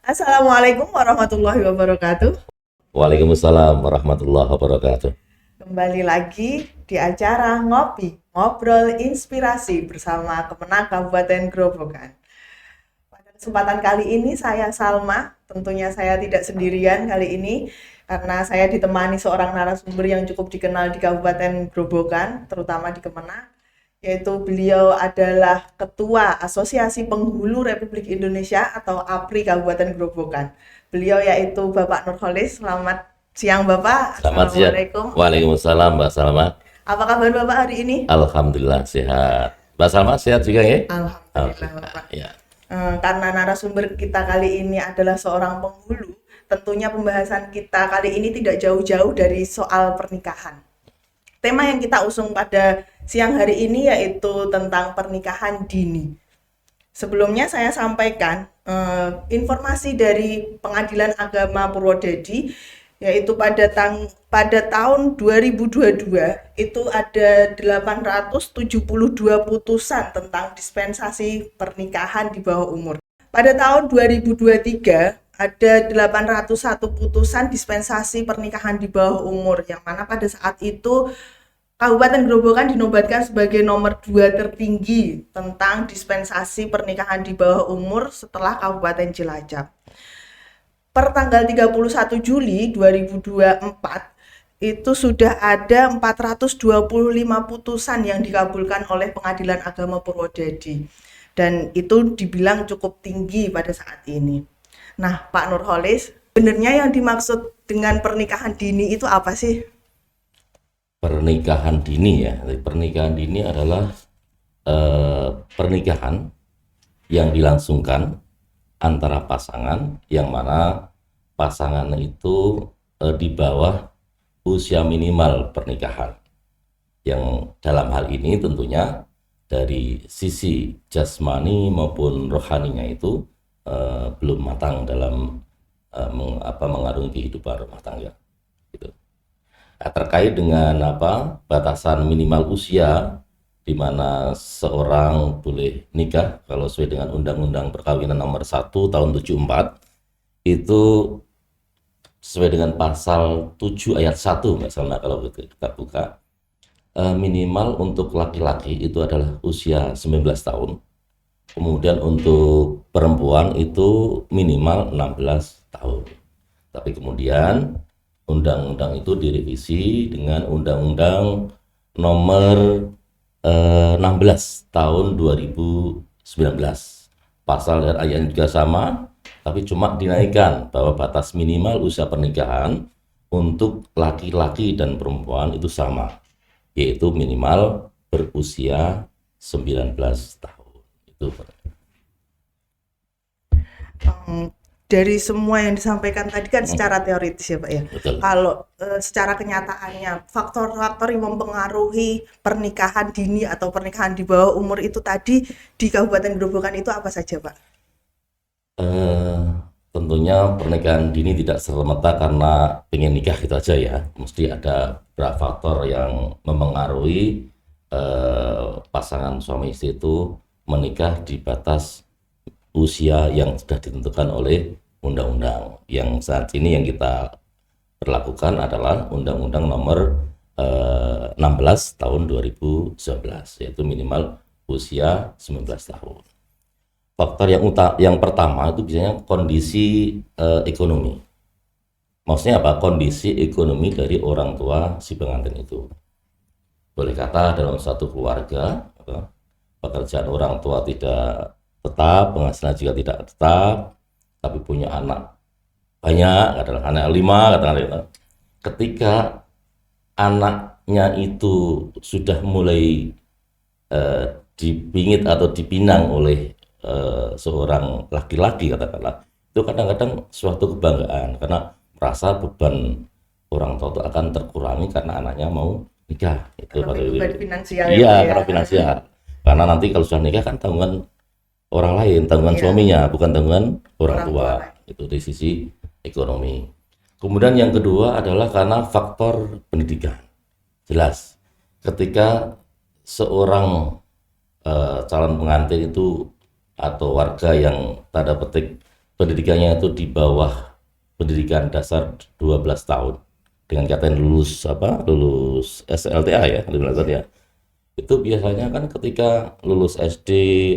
Assalamualaikum warahmatullahi wabarakatuh. Waalaikumsalam warahmatullahi wabarakatuh. Kembali lagi di acara Ngopi, Ngobrol Inspirasi bersama Kemenang Kabupaten Grobogan. Pada kesempatan kali ini saya Salma, tentunya saya tidak sendirian kali ini karena saya ditemani seorang narasumber yang cukup dikenal di Kabupaten Grobogan, terutama di Kemenang, yaitu beliau adalah Ketua Asosiasi Penghulu Republik Indonesia atau APRI Kabupaten Grobogan. Beliau yaitu Bapak Nurholis. Selamat siang Bapak. Selamat siang. Assalamualaikum. Waalaikumsalam Mbak Salma. Apa kabar Bapak hari ini? Alhamdulillah sehat. Mbak Salma sehat juga ya? Alhamdulillah Alhamdulillah. Bapak. Ya. Karena narasumber kita kali ini adalah seorang penghulu, tentunya pembahasan kita kali ini tidak jauh-jauh dari soal pernikahan. Tema yang kita usung pada siang hari ini yaitu tentang pernikahan dini. Sebelumnya saya sampaikan informasi dari Pengadilan Agama Purwodadi, yaitu pada tahun 2022 itu ada 872 putusan tentang dispensasi pernikahan di bawah umur. Pada tahun 2023 ada 801 putusan dispensasi pernikahan di bawah umur, yang mana pada saat itu Kabupaten Grobogan dinobatkan sebagai nomor 2 tertinggi tentang dispensasi pernikahan di bawah umur setelah Kabupaten Cilacap. Per tanggal 31 Juli 2024 itu sudah ada 425 putusan yang dikabulkan oleh Pengadilan Agama Purwodadi. Dan itu dibilang cukup tinggi pada saat ini. Nah, Pak Nurholis, sebenarnya yang dimaksud dengan pernikahan dini itu apa sih? Pernikahan dini ya. Pernikahan dini adalah pernikahan yang dilangsungkan antara pasangan yang mana pasangan itu di bawah usia minimal pernikahan. Yang dalam hal ini tentunya dari sisi jasmani maupun rohaninya itu belum matang dalam mengarungi kehidupan rumah tangga. Gitu. Nah, terkait dengan batasan minimal usia di mana seorang boleh nikah kalau sesuai dengan Undang-Undang Perkawinan Nomor 1 Tahun 74 itu sesuai dengan pasal 7 ayat 1 misalnya kalau kita buka minimal untuk laki-laki itu adalah usia 19 tahun. Kemudian untuk perempuan itu minimal 16 tahun. Tapi kemudian undang-undang itu direvisi dengan Undang-Undang Nomor 16 tahun 2019. Pasal dan ayatnya juga sama, tapi cuma dinaikkan bahwa batas minimal usia pernikahan untuk laki-laki dan perempuan itu sama, yaitu minimal berusia 19 tahun. Itu. Dari semua yang disampaikan tadi kan secara teoritis ya Pak ya. Betul. Kalau secara kenyataannya faktor-faktor yang mempengaruhi pernikahan dini atau pernikahan di bawah umur itu tadi di Kabupaten Grobogan itu apa saja Pak? Tentunya pernikahan dini tidak serta-merta karena pengen nikah gitu aja ya. Mesti ada beberapa faktor yang memengaruhi pasangan suami istri itu menikah di batas usia yang sudah ditentukan oleh undang-undang. Yang saat ini yang kita berlakukan adalah Undang-Undang Nomor 16 tahun 2011, yaitu minimal usia 19 tahun. Faktor yang pertama itu biasanya kondisi ekonomi. Maksudnya apa? Kondisi ekonomi dari orang tua si pengantin itu. Boleh kata dalam satu keluarga, pekerjaan orang tua tidak tetap, penghasilan juga tidak tetap, tapi punya anak banyak, kadang anak 5, kadang ketika anaknya itu sudah mulai dipingit atau dipinang oleh seorang laki-laki katakanlah, itu kadang-kadang suatu kebanggaan karena merasa beban orang tua itu akan terkurangi karena anaknya mau nikah. Itu Beban finansial iya, ya. karena finansial. Karena nanti kalau sudah nikah kan tanggungan orang lain, tanggungan suaminya, bukan tanggungan orang tua. Itu di sisi ekonomi. Kemudian yang kedua adalah karena faktor pendidikan. Jelas, ketika seorang calon pengantin itu atau warga yang tanda petik pendidikannya itu di bawah pendidikan dasar 12 tahun dengan katanya lulus SLTA ya, itu biasanya kan ketika lulus SD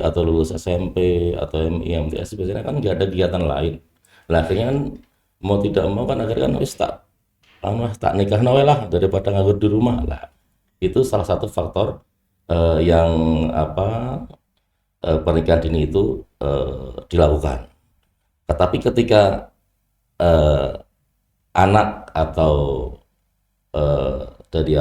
atau lulus SMP atau MI MTS biasanya kan nggak ada kegiatan lain. Nah, akhirnya kan mau tidak mau kan akhirnya kan wis tak nikah nawe lah daripada nganggur di rumah lah. Itu salah satu faktor yang pernikahan dini itu dilakukan. Tetapi ketika eh, anak atau dari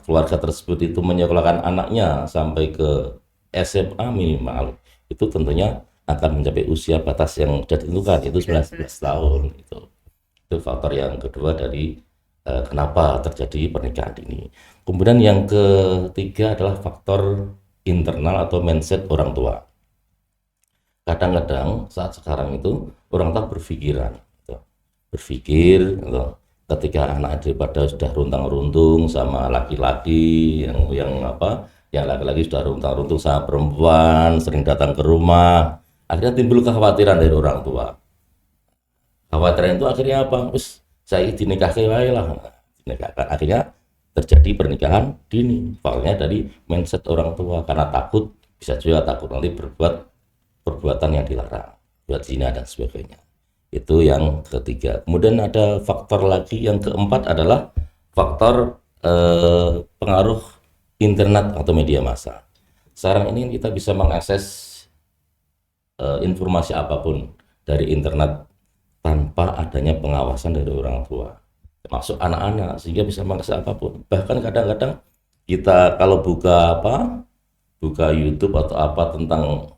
keluarga tersebut itu menyekolahkan anaknya sampai ke SMA minimal, itu tentunya akan mencapai usia batas yang sudah ditentukan, itu 19 tahun. Itu faktor yang kedua dari kenapa terjadi pernikahan dini. Kemudian yang ketiga adalah faktor internal atau mindset orang tua. Kadang-kadang saat sekarang itu orang tua berpikir ketika anak daripada sudah runtang-runtung sama laki-laki yang laki-laki sudah runtang-runtung sama perempuan, sering datang ke rumah, akhirnya timbul kekhawatiran dari orang tua. Kekhawatiran itu akhirnya apa? Terus saya dinikahkan wae lah, dinikahkan. Akhirnya terjadi pernikahan dini. Faktornya dari mindset orang tua, karena takut, bisa juga takut nanti berbuat perbuatan yang dilarang, buat zina dan sebagainya. Itu yang ketiga. Kemudian ada faktor lagi yang keempat adalah faktor pengaruh internet atau media massa. Sekarang ini kita bisa mengakses informasi apapun dari internet tanpa adanya pengawasan dari orang tua, termasuk anak-anak, sehingga bisa mengakses apapun. Bahkan kadang-kadang kita kalau buka YouTube atau apa tentang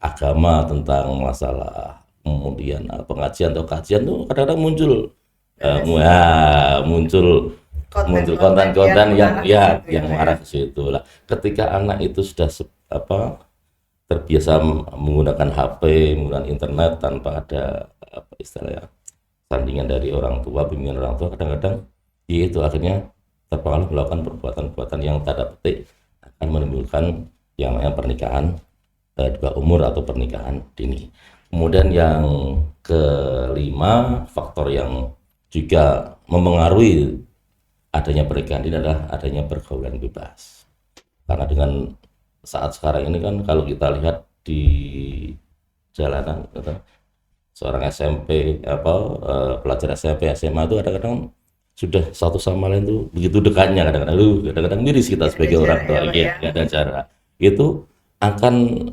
agama, tentang masalah kemudian pengajian atau kajian tuh kadang-kadang muncul konten-konten yang mengarah ke situ lah. Ketika anak itu sudah terbiasa menggunakan HP, menggunakan internet tanpa ada istilahnya sandingan dari orang tua, bimbingan orang tua, kadang-kadang itu akhirnya terpengaruh melakukan perbuatan-perbuatan yang tanda petik akan menimbulkan yang namanya pernikahan di bawah umur atau pernikahan dini. Kemudian yang kelima, faktor yang juga mempengaruhi adanya pernikahan dini adalah adanya pergaulan bebas. Karena dengan saat sekarang ini kan kalau kita lihat di jalanan, seorang SMP pelajar SMP SMA itu kadang-kadang sudah satu sama lain tuh begitu dekatnya, kadang-kadang miris kita sebagai orang tua, nggak ada cara. Itu akan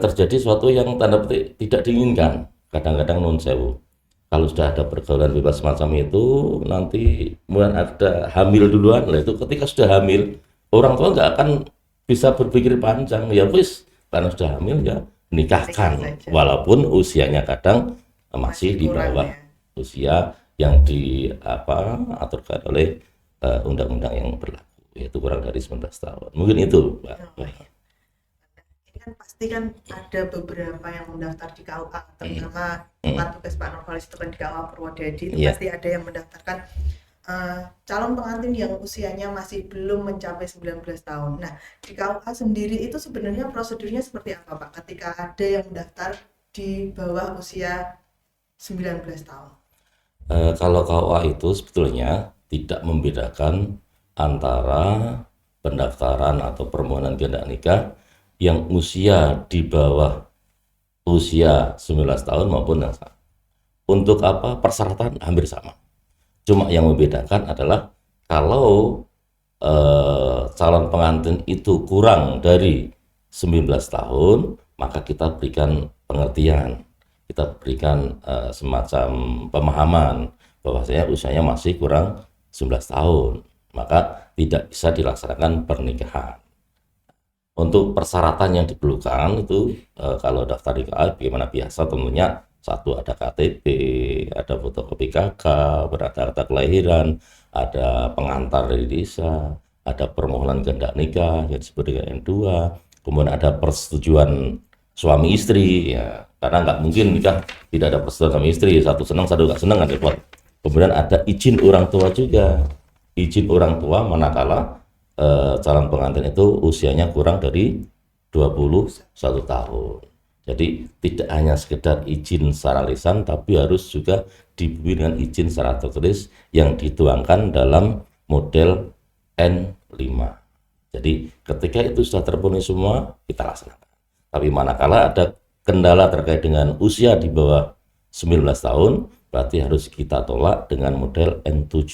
terjadi sesuatu yang tanda petik tidak diinginkan. Kadang-kadang non sewu, kalau sudah ada pergaulan bebas semacam itu, nanti kemudian ada hamil duluan lah, itu ketika sudah hamil orang tua nggak akan bisa berpikir panjang, ya wis karena sudah hamil ya nikahkan, walaupun usianya kadang masih di bawah usia yang diaturkan oleh undang-undang yang berlaku, yaitu kurang dari 19 tahun. Mungkin itu, Pak. Ini kan pasti kan ada beberapa yang mendaftar di KUA, terutama tempat tugas Pak Nurholis itu kan di KUA Purwodadi, itu pasti ada yang mendaftarkan calon pengantin yang usianya masih belum mencapai 19 tahun. Nah, di KUA sendiri itu sebenarnya prosedurnya seperti apa, Pak, ketika ada yang mendaftar di bawah usia 19 tahun? Kalau KUA itu sebetulnya tidak membedakan antara pendaftaran atau permohonan kehendak nikah yang usia di bawah usia 19 tahun maupun yang sama. Untuk persyaratan hampir sama. Cuma yang membedakan adalah kalau calon pengantin itu kurang dari 19 tahun, maka kita berikan pengertian. Kita berikan semacam pemahaman bahwasanya usianya masih kurang 19 tahun, maka tidak bisa dilaksanakan pernikahan. Untuk persyaratan yang diperlukan itu kalau daftar di KUA bagaimana biasa, tentunya satu ada KTP, ada fotokopi KK, berada akta kelahiran, ada pengantar dari desa, ada permohonan kehendak nikah yang disebut dengan N2, kemudian ada persetujuan suami istri, ya karena nggak mungkin nikah tidak ada persetujuan suami istri, satu senang satu nggak senang kan repot. Kemudian ada izin orang tua juga, izin orang tua manakala calon pengantin itu usianya kurang dari 21 tahun. Jadi tidak hanya sekedar izin secara lisan, tapi harus juga dibimbing dengan izin secara tertulis yang dituangkan dalam model N5. Jadi ketika itu sudah terpenuhi semua, kita laksanakan. Tapi manakala ada kendala terkait dengan usia di bawah 19 tahun, berarti harus kita tolak dengan model N7.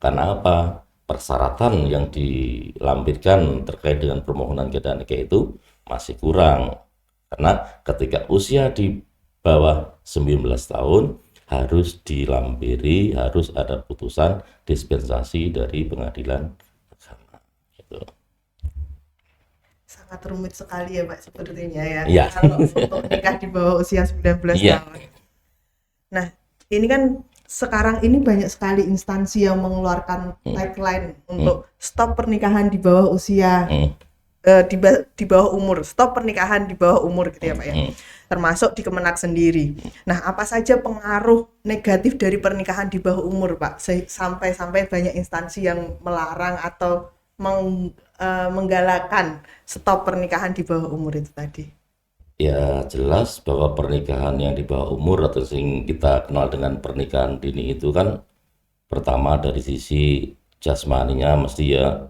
Karena apa? Persyaratan yang dilampirkan terkait dengan permohonan keadaan nikah itu masih kurang. Karena ketika usia di bawah 19 tahun harus dilampiri, harus ada putusan dispensasi dari pengadilan agama. Gitu. Sangat rumit sekali ya Pak sepertinya ya. Iya. Kalau untuk nikah di bawah usia 19 Iya. tahun. Nah, ini kan sekarang ini banyak sekali instansi yang mengeluarkan tagline untuk stop pernikahan di bawah usia di bawah umur, stop pernikahan di bawah umur gitu ya Pak ya. Termasuk di Kemenak sendiri. Nah, apa saja pengaruh negatif dari pernikahan di bawah umur Pak? Sampai banyak instansi yang melarang atau menggalakkan stop pernikahan di bawah umur itu tadi. Ya jelas bahwa pernikahan yang di bawah umur atau yang kita kenal dengan pernikahan dini itu kan pertama dari sisi jasmaninya mesti ya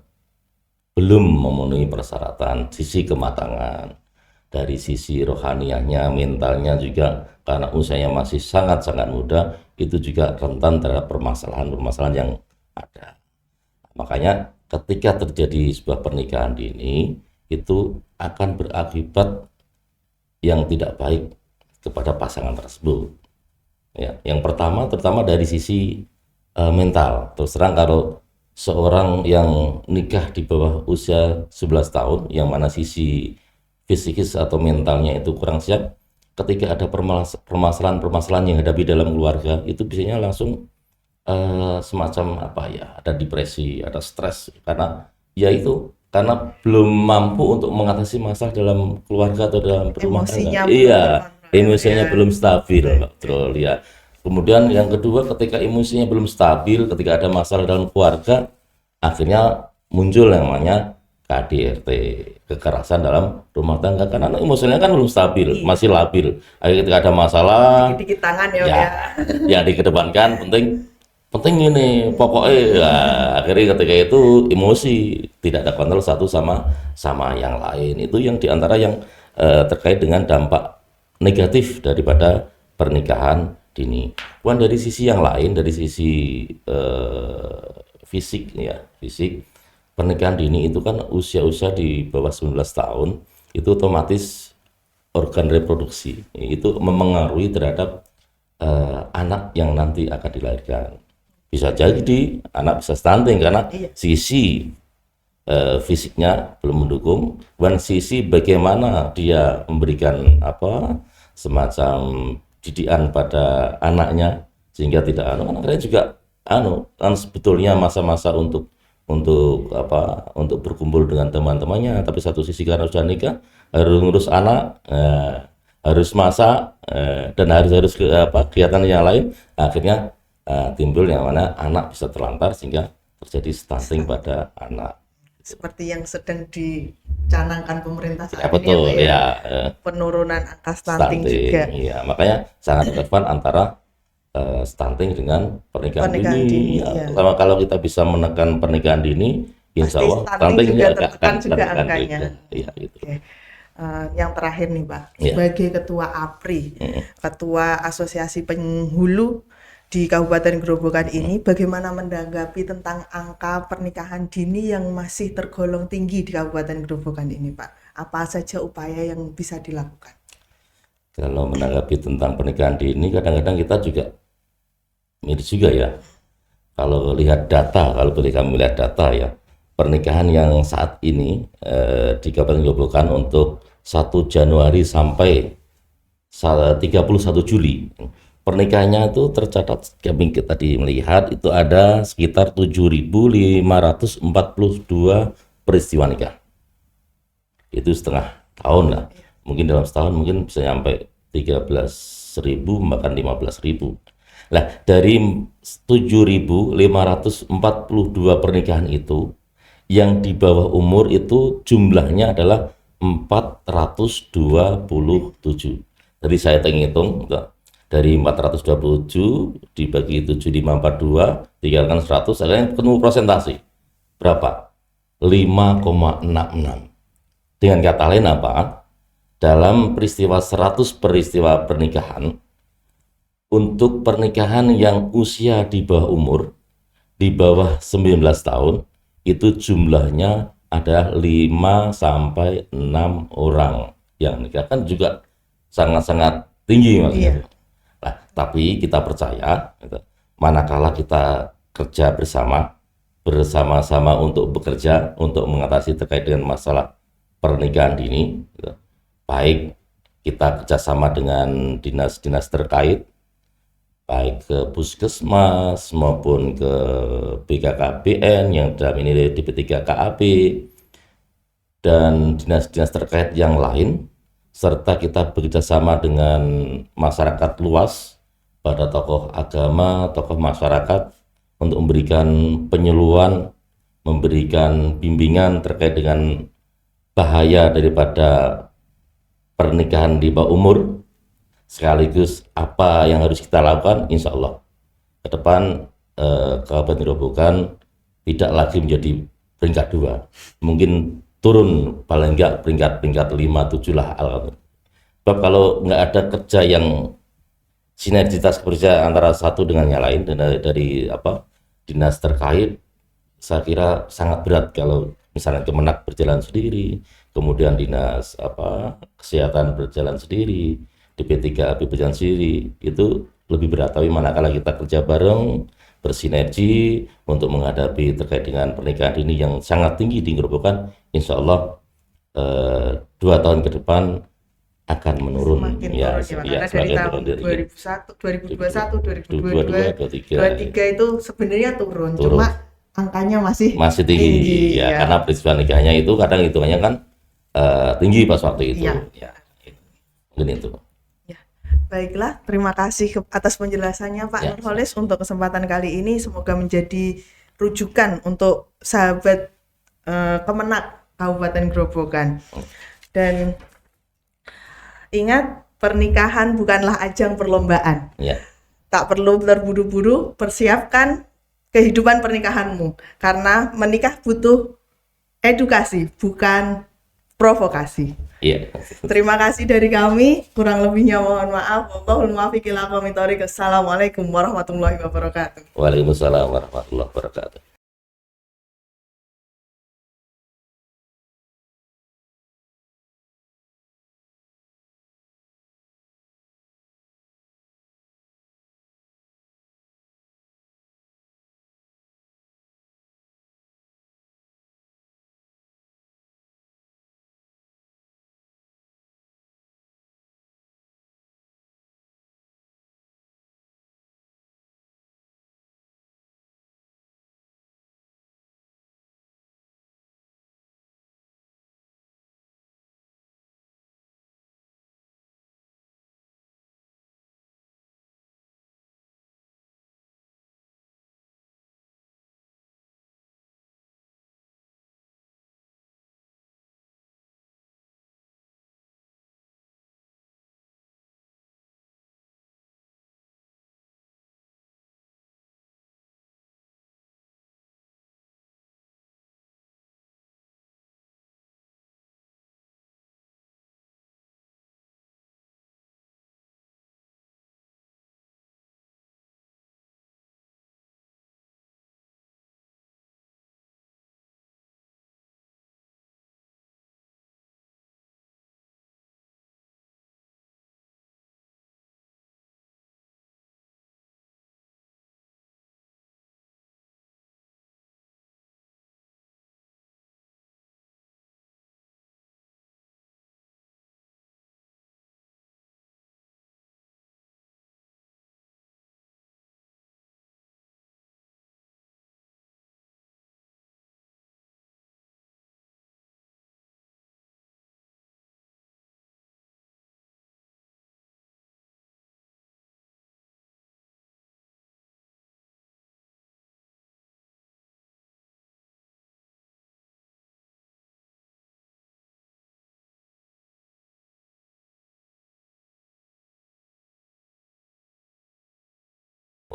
belum memenuhi persyaratan, sisi kematangan. Dari sisi rohaniahnya, mentalnya juga karena usianya masih sangat-sangat muda, itu juga rentan terhadap permasalahan-permasalahan yang ada. Makanya ketika terjadi sebuah pernikahan dini, itu akan berakibat yang tidak baik kepada pasangan tersebut. Ya, yang pertama terutama dari sisi mental. Terus terang kalau seorang yang nikah di bawah usia 11 tahun yang mana sisi fisikis atau mentalnya itu kurang siap, ketika ada permasalahan-permasalahan yang hadapi dalam keluarga itu biasanya langsung semacam apa ya, ada depresi, ada stres karena ya itu karena belum mampu untuk mengatasi masalah dalam keluarga atau dalam rumah tangga. Iya, emosinya belum stabil, betul ya. Kemudian yang kedua, ketika emosinya belum stabil, ketika ada masalah dalam keluarga, akhirnya muncul yang namanya KDRT, kekerasan dalam rumah tangga. Karena emosinya kan belum stabil, masih labil. Akhirnya ketika ada masalah, dikit-dikit tangan ya, ya dikedepankan penting ini pokoknya ya, akhirnya ketika itu emosi tidak ada kontrol satu sama yang lain. Itu yang diantara yang terkait dengan dampak negatif daripada pernikahan dini. Bukan dari sisi yang lain, dari sisi fisik ya, fisik pernikahan dini itu kan usia-usia di bawah 19 tahun itu otomatis organ reproduksi itu memengaruhi terhadap anak yang nanti akan dilahirkan. Bisa jadi anak bisa stunting karena sisi fisiknya belum mendukung, dan sisi bagaimana dia memberikan apa semacam didikan pada anaknya sehingga tidak akhirnya juga kan sebetulnya masa-masa untuk berkumpul dengan teman-temannya, tapi satu sisi karena sudah nikah harus ngurus anak, harus masak, dan harus kegiatan yang lain, akhirnya timbul yang mana anak bisa terlantar sehingga terjadi stunting pada anak. Seperti yang sedang dicanangkan pemerintah saat betul, ini ya, penurunan angka stunting juga. Iya, makanya sangat relevan antara stunting dengan pernikahan dini. Ya. Sama kalau kita bisa menekan pernikahan dini, insya Allah stunting juga tertekan juga angkanya. Iya, gitu. Yang terakhir nih Pak, sebagai Ketua APRI, Ketua Asosiasi Penghulu di Kabupaten Grobogan ini, bagaimana menanggapi tentang angka pernikahan dini yang masih tergolong tinggi di Kabupaten Grobogan ini Pak? Apa saja upaya yang bisa dilakukan? Kalau menanggapi tentang pernikahan dini, kadang-kadang kita juga miris juga ya. Kalau lihat data, kalau boleh kami lihat data ya, pernikahan yang saat ini di Kabupaten Grobogan untuk 1 Januari sampai 31 Juli, pernikahannya itu tercatat kami tadi melihat itu ada sekitar 7.542 peristiwa nikah. Itu setengah tahun lah. Mungkin dalam setahun mungkin bisa sampai 13.000 bahkan 15.000. Nah, dari 7.542 pernikahan itu yang di bawah umur itu jumlahnya adalah 427. Jadi saya hitung dari 427 dibagi 7,542 tinggalkan 100, akhirnya ketemu persentase. Berapa? 5,66. Dengan kata lain apa? Dalam peristiwa 100 peristiwa pernikahan, untuk pernikahan yang usia di bawah umur, di bawah 19 tahun, itu jumlahnya ada 5 sampai 6 orang yang nikah, kan juga sangat-sangat tinggi maksudnya. Iya. Nah, tapi kita percaya gitu, manakala kita kerja bersama-sama untuk bekerja untuk mengatasi terkait dengan masalah pernikahan dini gitu. Baik kita kerjasama dengan dinas-dinas terkait, baik ke puskesmas maupun ke BKKBN yang dalam ini DP3KAB dan dinas-dinas terkait yang lain, serta kita bekerjasama dengan masyarakat luas, pada tokoh agama, tokoh masyarakat untuk memberikan penyuluhan, memberikan bimbingan terkait dengan bahaya daripada pernikahan di bawah umur, sekaligus apa yang harus kita lakukan. Insya Allah ke depan Kabupaten Gerobokan tidak lagi menjadi peringkat 2, mungkin turun paling enggak peringkat 5-7 lah. Sebab kalau nggak ada kerja yang sinergitas kerja antara satu dengan yang lain dan dari dinas terkait, saya kira sangat berat kalau misalnya Kemenak berjalan sendiri, kemudian dinas kesehatan berjalan sendiri, DP3AB berjalan sendiri, itu lebih berat. Tapi manakala kita kerja bareng, bersinergi untuk menghadapi terkait dengan pernikahan dini yang sangat tinggi di Gerobokan, insya Allah 2 tahun ke depan akan menurun. Semakin Ya, turun ya Pak. ya Karena dari semakin tahun turun dari 2001, 2021, 2022, 2022, 2023 itu sebenarnya turun. turun. Cuma angkanya masih Masih tinggi, ya, karena peristiwa nikahnya itu kadang hitungannya kan tinggi pas waktu itu. Iya. Ya, mungkin itu. Ya. Baiklah, terima kasih atas penjelasannya Pak Ya, Nurholis untuk kesempatan kali ini. Semoga menjadi rujukan untuk sahabat Kemenak Kabupaten Gerobokan. Dan ingat, pernikahan bukanlah ajang perlombaan. ya, Tak perlu terburu-buru, persiapkan kehidupan pernikahanmu. Karena menikah butuh edukasi, bukan provokasi. iya. Terima kasih dari kami. Kurang lebihnya mohon maaf. Wallahul muwaffiq ila aqwamit thoriq. Assalamualaikum warahmatullahi wabarakatuh. Waalaikumsalam warahmatullahi wabarakatuh.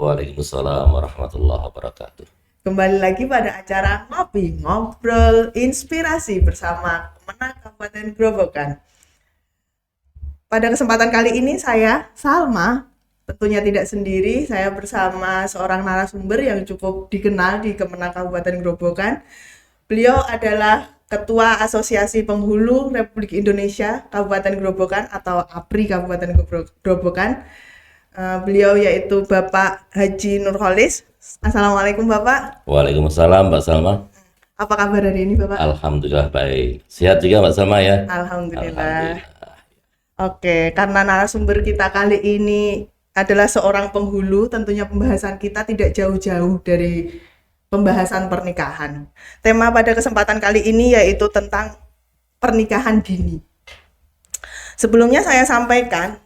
Waalaikumsalam warahmatullahi wabarakatuh. Kembali lagi pada acara Ngopi Ngobrol Inspirasi bersama Kemenang Kabupaten Grobogan. Pada kesempatan kali ini saya, Salma, tentunya tidak sendiri, saya bersama seorang narasumber yang cukup dikenal di Kemenang Kabupaten Grobogan. Beliau adalah Ketua Asosiasi Penghulu Republik Indonesia Kabupaten Grobogan atau APRI Kabupaten Grobogan. Beliau yaitu Bapak Haji Nurholis. Assalamualaikum Bapak. Waalaikumsalam Mbak Salma. Apa kabar hari ini Bapak? Alhamdulillah baik. Sehat juga Mbak Salma ya? Alhamdulillah. Oke, karena narasumber kita kali ini adalah seorang penghulu, tentunya pembahasan kita tidak jauh-jauh dari pembahasan pernikahan. Tema pada kesempatan kali ini yaitu tentang pernikahan dini. Sebelumnya saya sampaikan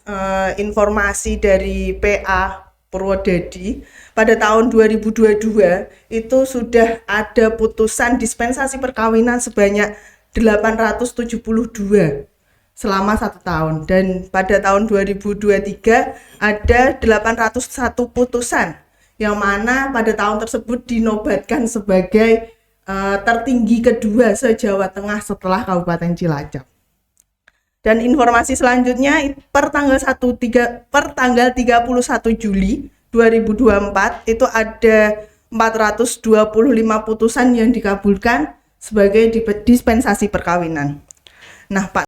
informasi dari PA Purwodadi pada tahun 2022 itu sudah ada putusan dispensasi perkawinan sebanyak 872 selama 1 tahun, dan pada tahun 2023 ada 801 putusan yang mana pada tahun tersebut dinobatkan sebagai tertinggi kedua se-Jawa Tengah setelah Kabupaten Cilacap. Dan informasi selanjutnya per tanggal 31 Juli 2024 itu ada 425 putusan yang dikabulkan sebagai dispensasi perkawinan. Nah, Pak